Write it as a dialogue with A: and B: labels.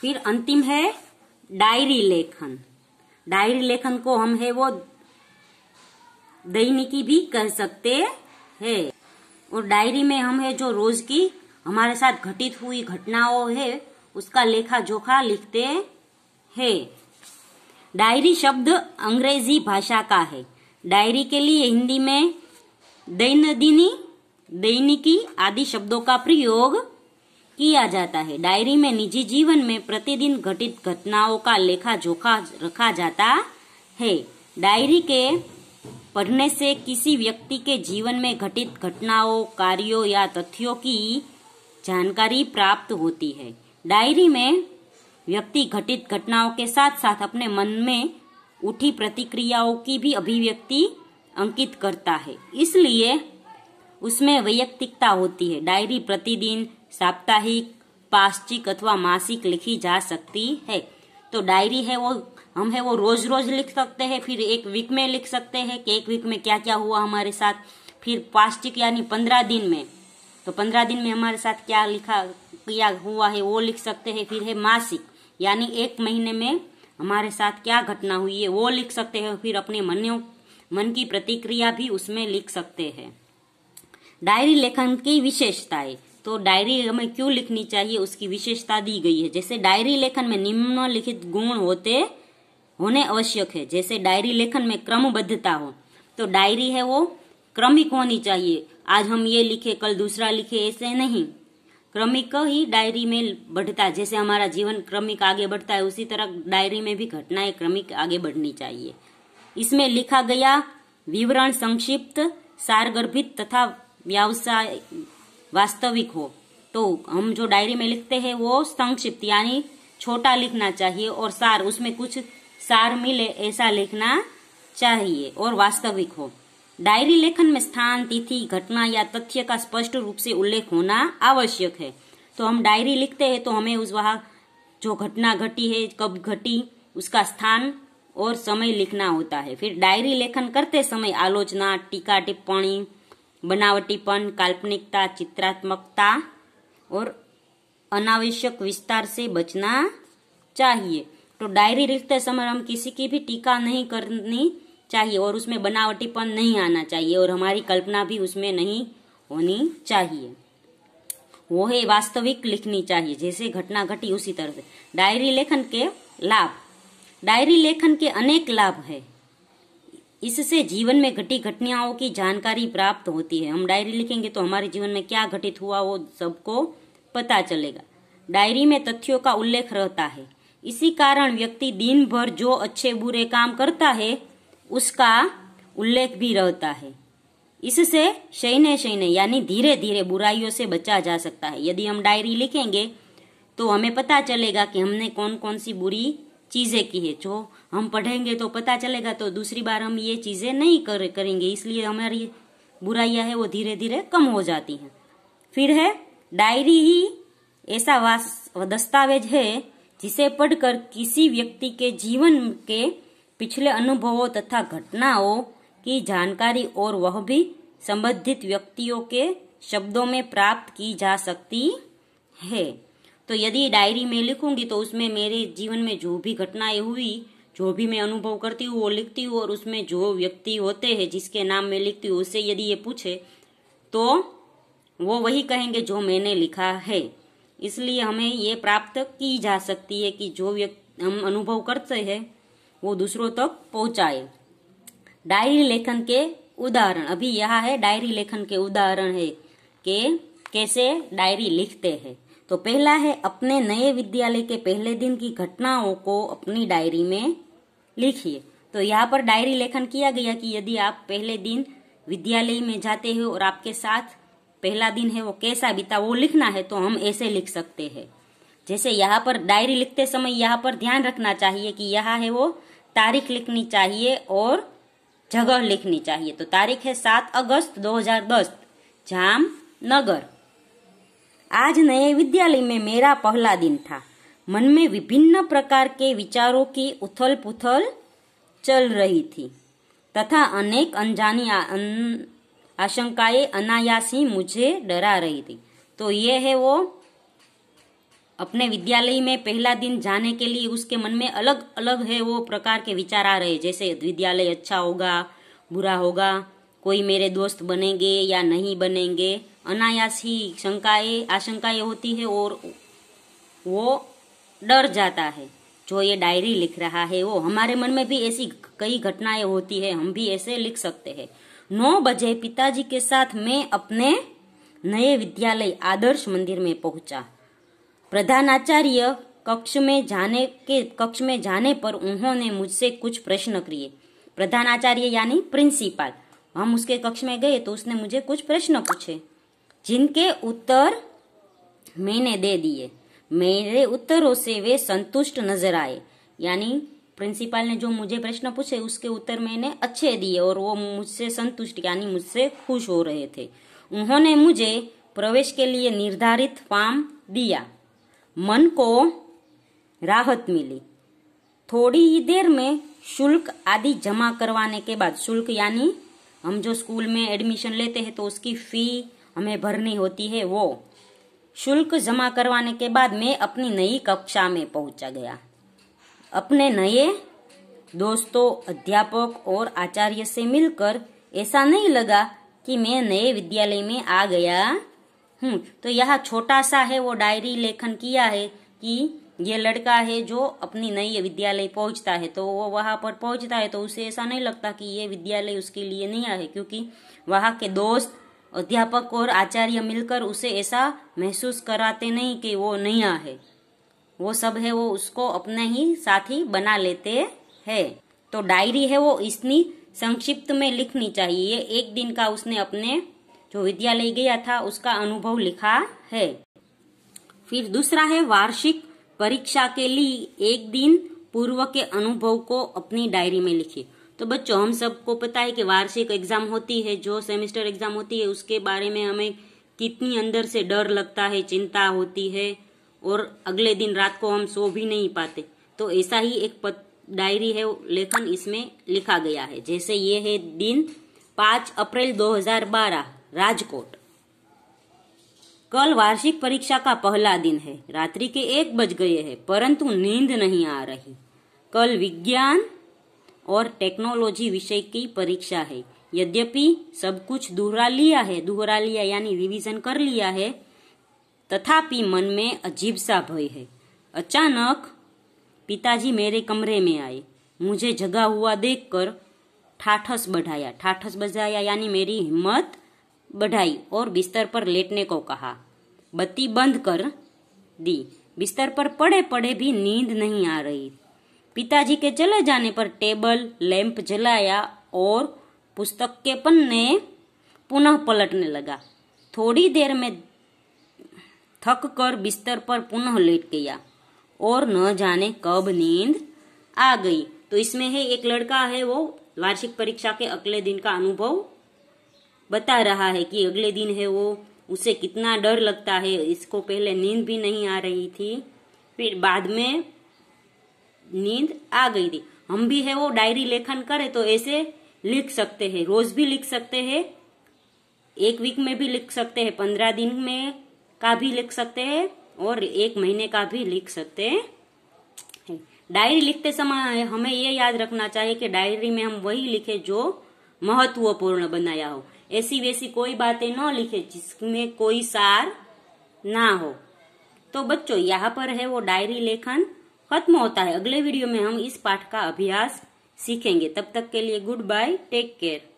A: फिर अंतिम है डायरी लेखन। डायरी लेखन को हम है वो दैनिकी भी कह सकते हैं। और डायरी में हम है जो रोज की हमारे साथ घटित हुई घटनाओं है उसका लेखा जोखा लिखते हैं। डायरी शब्द अंग्रेजी भाषा का है। डायरी के लिए हिंदी में दैनंदिनी, दैनिकी आदि शब्दों का प्रयोग किया जाता है। डायरी में निजी जीवन में प्रतिदिन घटित घटनाओं का लेखा जोखा रखा जाता है। डायरी के पढ़ने से किसी व्यक्ति के जीवन में घटित घटनाओं, कार्यों या तथ्यों की जानकारी प्राप्त होती है। डायरी में व्यक्ति घटित घटनाओं के साथ साथ अपने मन में उठी प्रतिक्रियाओं की भी अभिव्यक्ति अंकित करता है, इसलिए उसमें वैयक्तिकता होती है। डायरी प्रतिदिन, साप्ताहिक, पाक्षिक अथवा मासिक लिखी जा सकती है। तो डायरी है वो हम है वो रोज रोज लिख सकते हैं, फिर एक वीक में लिख सकते हैं कि एक वीक में क्या क्या हुआ हमारे साथ, फिर पाक्षिक यानी 15 दिन में, तो 15 दिन में हमारे साथ क्या लिखा क्या हुआ है वो लिख सकते हैं। फिर है मासिक यानी एक महीने में हमारे साथ क्या घटना हुई है वो लिख सकते हैं। फिर अपने मन की प्रतिक्रिया भी उसमें लिख सकते हैं। डायरी लेखन की विशेषताएं, तो डायरी हमें क्यों लिखनी चाहिए उसकी विशेषता दी गई है। जैसे डायरी लेखन में निम्नलिखित गुण होने आवश्यक है। जैसे डायरी लेखन में क्रमबद्धता हो, तो डायरी है वो क्रमिक होनी चाहिए। आज हम ये लिखे कल दूसरा लिखे ऐसे नहीं, क्रमिक ही डायरी में बढ़ता है। जैसे हमारा जीवन क्रमिक आगे बढ़ता है उसी तरह डायरी में भी घटनाएं क्रमिक आगे बढ़नी चाहिए। इसमें लिखा गया विवरण संक्षिप्त, सारगर्भित तथा वास्तविक हो। तो हम जो डायरी में लिखते हैं वो संक्षिप्त यानी छोटा लिखना चाहिए और सार उसमें कुछ सार मिले ऐसा लिखना चाहिए और वास्तविक हो। डायरी लेखन में स्थान, तिथि, घटना या तथ्य का स्पष्ट रूप से उल्लेख होना आवश्यक है। तो हम डायरी लिखते हैं तो हमें उस वहां जो घटना घटी है कब घटी उसका स्थान और समय लिखना होता है। फिर डायरी लेखन करते समय आलोचना, टीका टिप्पणी, बनावटीपन, काल्पनिकता, चित्रात्मकता और अनावश्यक विस्तार से बचना चाहिए। तो डायरी लिखते समय हम किसी की भी टीका नहीं करनी चाहिए और उसमें बनावटीपन नहीं आना चाहिए और हमारी कल्पना भी उसमें नहीं होनी चाहिए। वो है वास्तविक लिखनी चाहिए, जैसे घटना घटी उसी तरह से। डायरी लेखन के लाभ, डायरी लेखन के अनेक लाभ है। इससे जीवन में घटी घटनाओं की जानकारी प्राप्त होती है। हम डायरी लिखेंगे तो हमारे जीवन में क्या घटित हुआ वो सबको पता चलेगा। डायरी में तथ्यों का उल्लेख रहता है, इसी कारण व्यक्ति दिन भर जो अच्छे बुरे काम करता है उसका उल्लेख भी रहता है। इससे शयने यानी धीरे धीरे बुराइयों से बचा जा सकता है। यदि हम डायरी लिखेंगे तो हमें पता चलेगा कि हमने कौन कौन सी बुरी चीजें की है। जो हम पढ़ेंगे तो पता चलेगा, तो दूसरी बार हम ये चीजें नहीं करेंगे, इसलिए हमारी बुराइयां है वो धीरे धीरे कम हो जाती हैं। फिर है डायरी ही ऐसा दस्तावेज है जिसे पढ़कर किसी व्यक्ति के जीवन के पिछले अनुभवों तथा घटनाओं की जानकारी और वह भी संबंधित व्यक्तियों के शब्दों में प्राप्त की जा सकती है। तो यदि डायरी में लिखूंगी तो उसमें मेरे जीवन में जो भी घटनाएं हुई, जो भी मैं अनुभव करती हूँ वो लिखती हूँ, और उसमें जो व्यक्ति होते हैं जिसके नाम मैं लिखती हूँ उससे यदि ये पूछे तो वो वही कहेंगे जो मैंने लिखा है। इसलिए हमें ये प्राप्त की जा सकती है कि जो हम अनुभव करते हैं वो दूसरों तक पहुंचाए। डायरी लेखन के उदाहरण, अभी यहाँ है डायरी लेखन के उदाहरण है कि कैसे डायरी लिखते हैं। तो पहला है अपने नए विद्यालय के पहले दिन की घटनाओं को अपनी डायरी में लिखिए। तो यहाँ पर डायरी लेखन किया गया कि यदि आप पहले दिन विद्यालय में जाते हो और आपके साथ पहला दिन है वो कैसा बीता वो लिखना है, तो हम ऐसे लिख सकते हैं। जैसे यहाँ पर डायरी लिखते समय यहाँ पर ध्यान रखना चाहिए कि यहाँ है वो तारीख लिखनी चाहिए और जगह लिखनी चाहिए। तो तारीख है 7 अगस्त 2010, जामनगर। आज नए विद्यालय में मेरा पहला दिन था। मन में विभिन्न प्रकार के विचारों की उथल पुथल चल रही थी तथा अनेक अनजानी आशंकाएं अनायास ही मुझे डरा रही थी। तो ये है वो अपने विद्यालय में पहला दिन जाने के लिए उसके मन में अलग अलग है वो प्रकार के विचार आ रहे, जैसे विद्यालय अच्छा होगा, बुरा होगा, कोई मेरे दोस्त बनेंगे या नहीं बनेंगे, अनायास ही आशंकाएं होती है और वो डर जाता है। जो ये डायरी लिख रहा है वो हमारे मन में भी ऐसी कई घटनाएं होती है, हम भी ऐसे लिख सकते हैं। 9 बजे पिताजी के साथ मैं अपने नए विद्यालय आदर्श मंदिर में पहुंचा। प्रधानाचार्य कक्ष में जाने पर उन्होंने मुझसे कुछ प्रश्न किए। प्रधानाचार्य यानी प्रिंसिपल। हम उसके कक्ष में गए तो उसने मुझे कुछ प्रश्न पूछे, जिनके उत्तर मैंने दे दिए। मेरे उत्तरों से वे संतुष्ट नजर आए, यानी प्रिंसिपल ने जो मुझे प्रश्न पूछे उसके उत्तर मैंने अच्छे दिए और वो मुझसे संतुष्ट यानी मुझसे खुश हो रहे थे। उन्होंने मुझे प्रवेश के लिए निर्धारित फॉर्म दिया। मन को राहत मिली। थोड़ी ही देर में शुल्क आदि जमा करवाने के बाद, शुल्क यानी हम जो स्कूल में एडमिशन लेते हैं तो उसकी फी हमें भरनी होती है, वो शुल्क जमा करवाने के बाद मैं अपनी नई कक्षा में पहुंचा गया। अपने नए दोस्तों, अध्यापक और आचार्य से मिलकर ऐसा नहीं लगा कि मैं नए विद्यालय में आ गया हूँ। तो यह छोटा सा है वो डायरी लेखन किया है कि ये लड़का है जो अपनी नई विद्यालय पहुंचता है, तो वो वहां पर पहुंचता है तो उसे ऐसा नहीं लगता कि ये विद्यालय उसके लिए नहीं है, क्योंकि वहां के दोस्त, अध्यापक और आचार्य मिलकर उसे ऐसा महसूस कराते नहीं कि वो नया है। वो सब है वो उसको अपने ही साथी बना लेते हैं। तो डायरी है वो इतनी संक्षिप्त में लिखनी चाहिए। एक दिन का उसने अपने जो विद्यालय गया था उसका अनुभव लिखा है। फिर दूसरा है वार्षिक परीक्षा के लिए एक दिन पूर्व के अनुभव को अपनी डायरी में लिखिए। तो बच्चों, हम सबको पता है कि वार्षिक एग्जाम होती है, जो सेमेस्टर एग्जाम होती है, उसके बारे में हमें कितनी अंदर से डर लगता है, चिंता होती है और अगले दिन रात को हम सो भी नहीं पाते। तो ऐसा ही एक डायरी है लेखन इसमें लिखा गया है। जैसे ये है दिन 5 अप्रैल 2012 राजकोट। कल वार्षिक परीक्षा का पहला दिन है। रात्रि के 1 बज गए हैं परंतु नींद नहीं आ रही। कल विज्ञान और टेक्नोलॉजी विषय की परीक्षा है। यद्यपि सब कुछ दोहरा लिया यानी रिवीजन कर लिया है, तथापि मन में अजीब सा भय है। अचानक पिताजी मेरे कमरे में आए। मुझे जगा हुआ देखकर ठाठस बजाया यानी मेरी हिम्मत बढ़ाई और बिस्तर पर लेटने को कहा। बत्ती बंद कर दी। बिस्तर पर पड़े पड़े भी नींद नहीं आ रही। पिताजी के चले जाने पर टेबल लैंप जलाया और पुस्तक के पन्ने पुनः पलटने लगा। थोड़ी देर में थक कर बिस्तर पर पुनः लेट गया और न जाने कब नींद आ गई। तो इसमें है एक लड़का है वो वार्षिक परीक्षा के अगले दिन का अनुभव बता रहा है कि अगले दिन है वो उसे कितना डर लगता है। इसको पहले नींद भी नहीं आ रही थी, फिर बाद में नींद आ गई थी। हम भी है वो डायरी लेखन करें तो ऐसे लिख सकते हैं। रोज भी लिख सकते हैं, 1 वीक में भी लिख सकते हैं, 15 दिन में का भी लिख सकते हैं और 1 महीने का भी लिख सकते हैं। डायरी लिखते समय हमें ये याद रखना चाहिए कि डायरी में हम वही लिखे जो महत्वपूर्ण बनाया हो। ऐसी वैसी कोई बातें न लिखे जिसमें कोई सार ना हो। तो बच्चों, यहाँ पर है वो डायरी लेखन खत्म होता है। अगले वीडियो में हम इस पाठ का अभ्यास सीखेंगे। तब तक के लिए गुड बाय, टेक केयर।